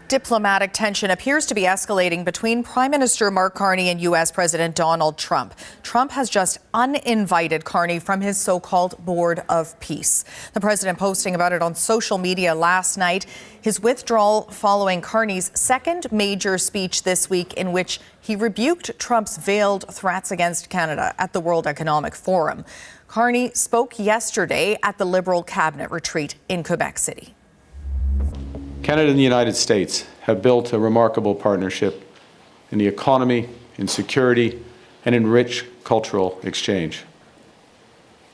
Diplomatic tension appears to be escalating between Prime Minister Mark Carney and U.S. President Donald Trump. Trump has just uninvited Carney from his so-called Board of Peace. The president posting about it on social media last night. His withdrawal following Carney's second major speech this week, in which he rebuked Trump's veiled threats against Canada at the World Economic Forum. Carney spoke yesterday at the Liberal cabinet retreat in Quebec City. Canada and the United States have built a remarkable partnership in the economy, in security, and in rich cultural exchange.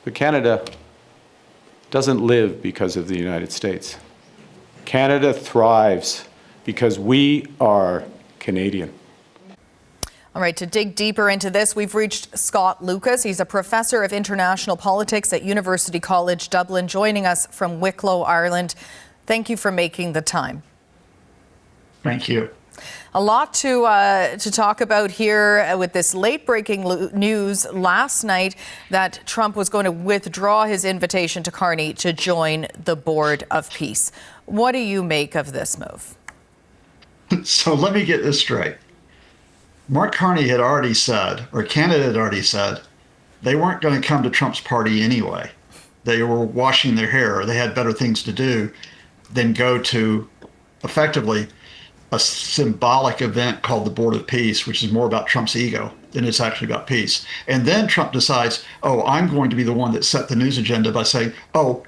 But Canada doesn't live because of the United States. Canada thrives because we are Canadian. All right, to dig deeper into this, we've reached Scott Lucas. He's a professor of international politics at University College Dublin, joining us from Wicklow, Ireland. Thank you for making the time. Thank you. A lot to talk about here with this late-breaking news last night that Trump was going to withdraw his invitation to Carney to join the Board of Peace. What do you make of this move? So let me get this straight. Mark Carney had already said, or Canada had already said, they weren't going to come to Trump's party anyway. They were washing their hair, or they had better things to do than go to effectively a symbolic event called the Board of Peace, which is more about Trump's ego than it's actually about peace. And then Trump decides, oh, I'm going to be the one that set the news agenda by saying, oh,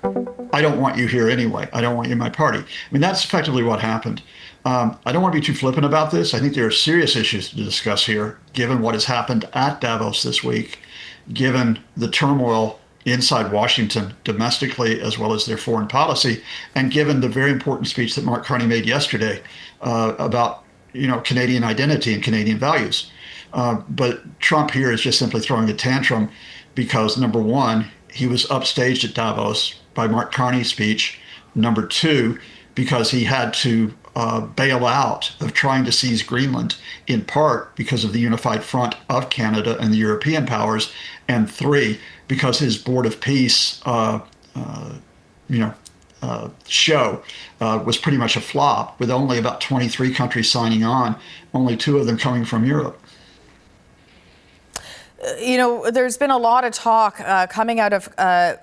I don't want you here anyway. I don't want you in my party. I mean, that's effectively what happened. I don't want to be too flippant about this. I think there are serious issues to discuss here, given what has happened at Davos this week, given the turmoil inside Washington domestically as well as their foreign policy, and given the very important speech that Mark Carney made yesterday about Canadian identity and Canadian values. But Trump here is just simply throwing a tantrum because, number one, he was upstaged at Davos by Mark Carney's speech. Number two, because he had to bail out of trying to seize Greenland, in part because of the unified front of Canada and the European powers. And three, because his Board of Peace show was pretty much a flop, with only about 23 countries signing on, only 2 of them coming from Europe. There's been a lot of talk coming out of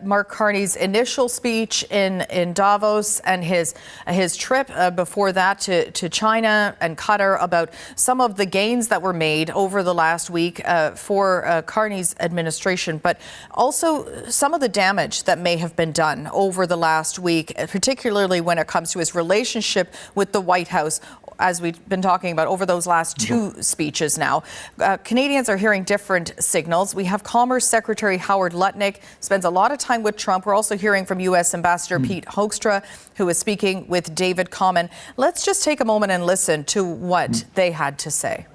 Mark Carney's initial speech in Davos and his trip before that to China and Qatar about some of the gains that were made over the last week for Carney's administration, but also some of the damage that may have been done over the last week, particularly when it comes to his relationship with the White House, as we've been talking about over those last 2 speeches now. Canadians are hearing different signals. We have Commerce Secretary Howard Lutnick spends a lot of time with Trump. We're also hearing from U.S. Ambassador Pete Hoekstra, who is speaking with David Common. Let's just take a moment and listen to what they had to say.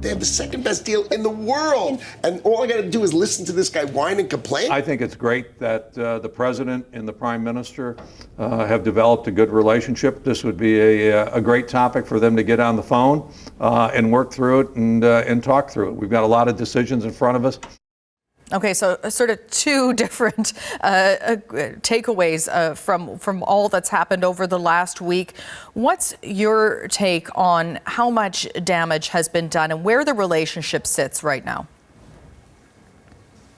They have the second best deal in the world. And all I got to do is listen to this guy whine and complain. I think it's great that the president and the prime minister have developed a good relationship. This would be a great topic for them to get on the phone and work through it and talk through it. We've got a lot of decisions in front of us. Okay, so sort of 2 different takeaways from all that's happened over the last week. What's your take on how much damage has been done and where the relationship sits right now?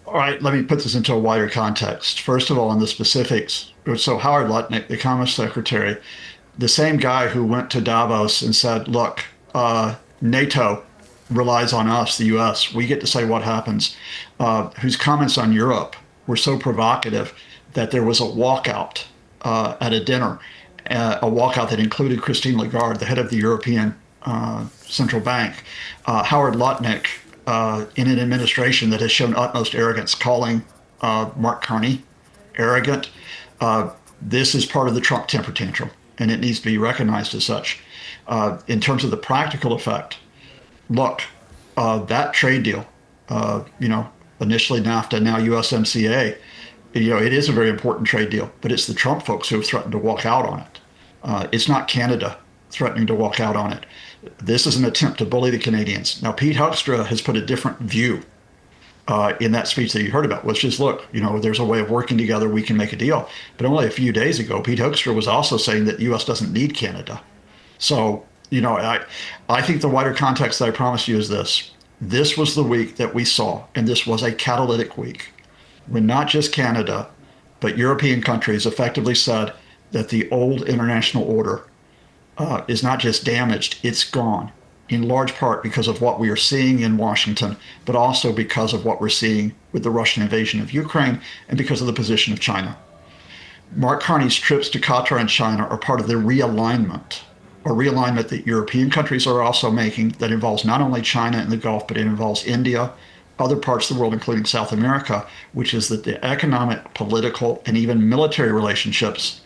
All right, let me put this into a wider context. First of all, on the specifics. So Howard Lutnick, the Commerce Secretary, the same guy who went to Davos and said, look, NATO relies on us, the U.S. We get to say what happens, whose comments on Europe were so provocative that there was a walkout at a dinner, a walkout that included Christine Lagarde, the head of the European Central Bank. Howard Lutnick, in an administration that has shown utmost arrogance, calling Mark Carney arrogant. This is part of the Trump temper tantrum, and it needs to be recognized as such. In terms of the practical effect, look, that trade deal, initially NAFTA, now USMCA, it is a very important trade deal, but it's the Trump folks who have threatened to walk out on it. It's not Canada threatening to walk out on it. This is an attempt to bully the Canadians. Now, Pete Hoekstra has put a different view in that speech that you heard about, which is, look, there's a way of working together, we can make a deal. But only a few days ago, Pete Hoekstra was also saying that the U.S. doesn't need Canada. So, I think the wider context that I promised you is this. This was the week that we saw, and this was a catalytic week, when not just Canada, but European countries effectively said that the old international order is not just damaged, it's gone, in large part because of what we are seeing in Washington, but also because of what we're seeing with the Russian invasion of Ukraine and because of the position of China. Mark Carney's trips to Qatar and China are part of the realignment, a realignment that European countries are also making that involves not only China and the Gulf, but it involves India, other parts of the world, including South America, which is that the economic, political, and even military relationships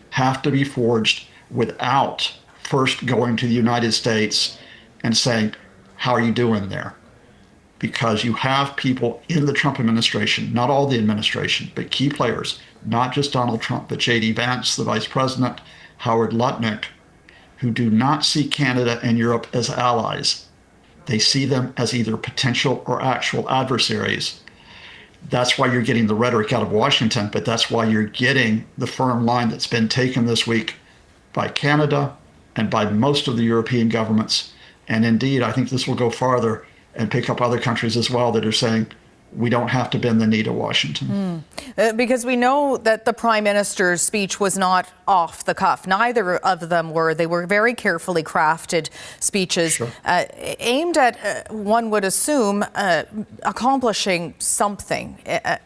have to be forged without first going to the United States and saying, how are you doing there? Because you have people in the Trump administration, not all the administration, but key players, not just Donald Trump, but J.D. Vance, the vice president, Howard Lutnick, who do not see Canada and Europe as allies. They see them as either potential or actual adversaries. That's why you're getting the rhetoric out of Washington, but that's why you're getting the firm line that's been taken this week by Canada and by most of the European governments. And indeed, I think this will go farther and pick up other countries as well that are saying, we don't have to bend the knee to Washington. Because we know that the Prime Minister's speech was not off the cuff. Neither of them were. They were very carefully crafted speeches, sure, aimed at, one would assume, accomplishing something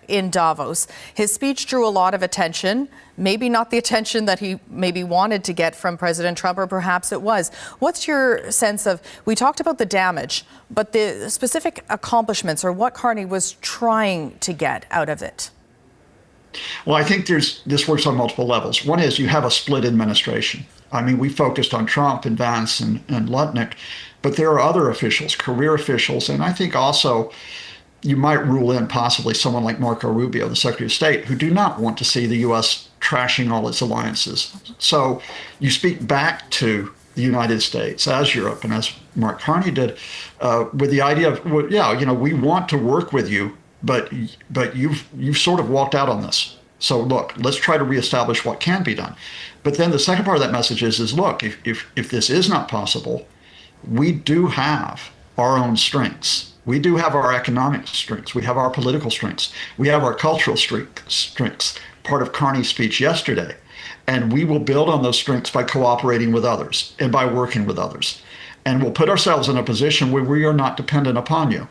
in Davos. His speech drew a lot of attention. Maybe not the attention that he maybe wanted to get from President Trump, or perhaps it was. What's your sense of, we talked about the damage, but the specific accomplishments or what Carney was trying to get out of it? Well, I think this works on multiple levels. One is you have a split administration. I mean, we focused on Trump and Vance and Lutnick, but there are other officials, career officials, and I think also you might rule in possibly someone like Marco Rubio, the Secretary of State, who do not want to see the U.S. trashing all its alliances. So you speak back to the United States as Europe, and as Mark Carney did, with the idea of, well, yeah, we want to work with you, but you've sort of walked out on this. So look, let's try to reestablish what can be done. But then the second part of that message is look, if this is not possible, we do have our own strengths. We do have our economic strengths. We have our political strengths. We have our cultural strengths, part of Carney's speech yesterday. And we will build on those strengths by cooperating with others and by working with others. And we'll put ourselves in a position where we are not dependent upon you.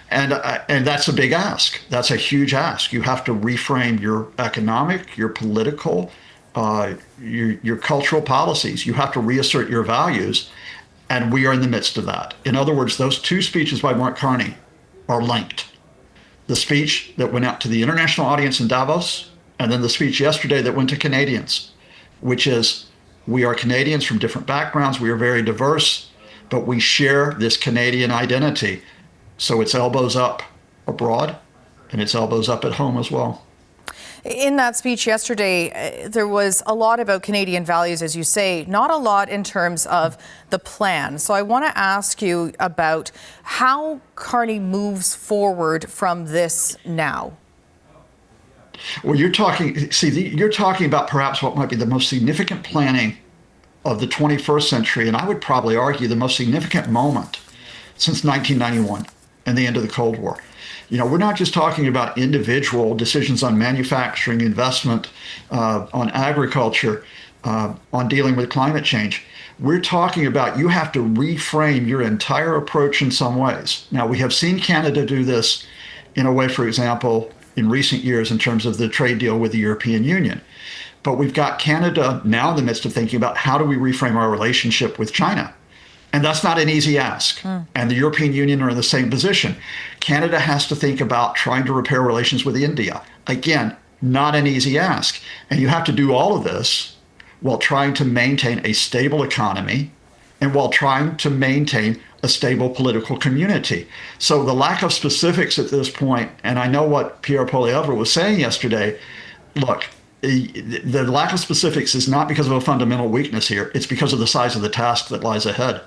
And that's a big ask. That's a huge ask. You have to reframe your economic, your political, your cultural policies. You have to reassert your values. And we are in the midst of that. In other words, those two speeches by Mark Carney are linked. The speech that went out to the international audience in Davos, and then the speech yesterday that went to Canadians, which is, we are Canadians from different backgrounds, we are very diverse, but we share this Canadian identity. So it's elbows up abroad, and it's elbows up at home as well. In that speech yesterday, there was a lot about Canadian values, as you say, not a lot in terms of the plan. So I want to ask you about how Carney moves forward from this now. Well, you're talking about perhaps what might be the most significant planning of the 21st century, and I would probably argue the most significant moment since 1991 and the end of the Cold War. We're not just talking about individual decisions on manufacturing, investment, on agriculture, on dealing with climate change. We're talking about you have to reframe your entire approach in some ways. Now, we have seen Canada do this in a way, for example, in recent years in terms of the trade deal with the European Union. But we've got Canada now in the midst of thinking about how do we reframe our relationship with China. And that's not an easy ask. And the European Union are in the same position. Canada has to think about trying to repair relations with India. Again, not an easy ask. And you have to do all of this while trying to maintain a stable economy and while trying to maintain a stable political community. So the lack of specifics at this point, and I know what Pierre Poilievre was saying yesterday, look, the lack of specifics is not because of a fundamental weakness here. It's because of the size of the task that lies ahead.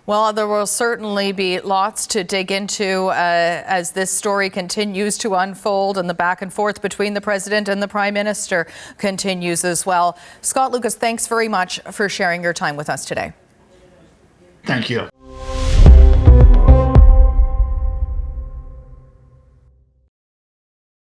Well, there will certainly be lots to dig into as this story continues to unfold, and the back and forth between the president and the prime minister continues as well. Scott Lucas, thanks very much for sharing your time with us today. Thank you.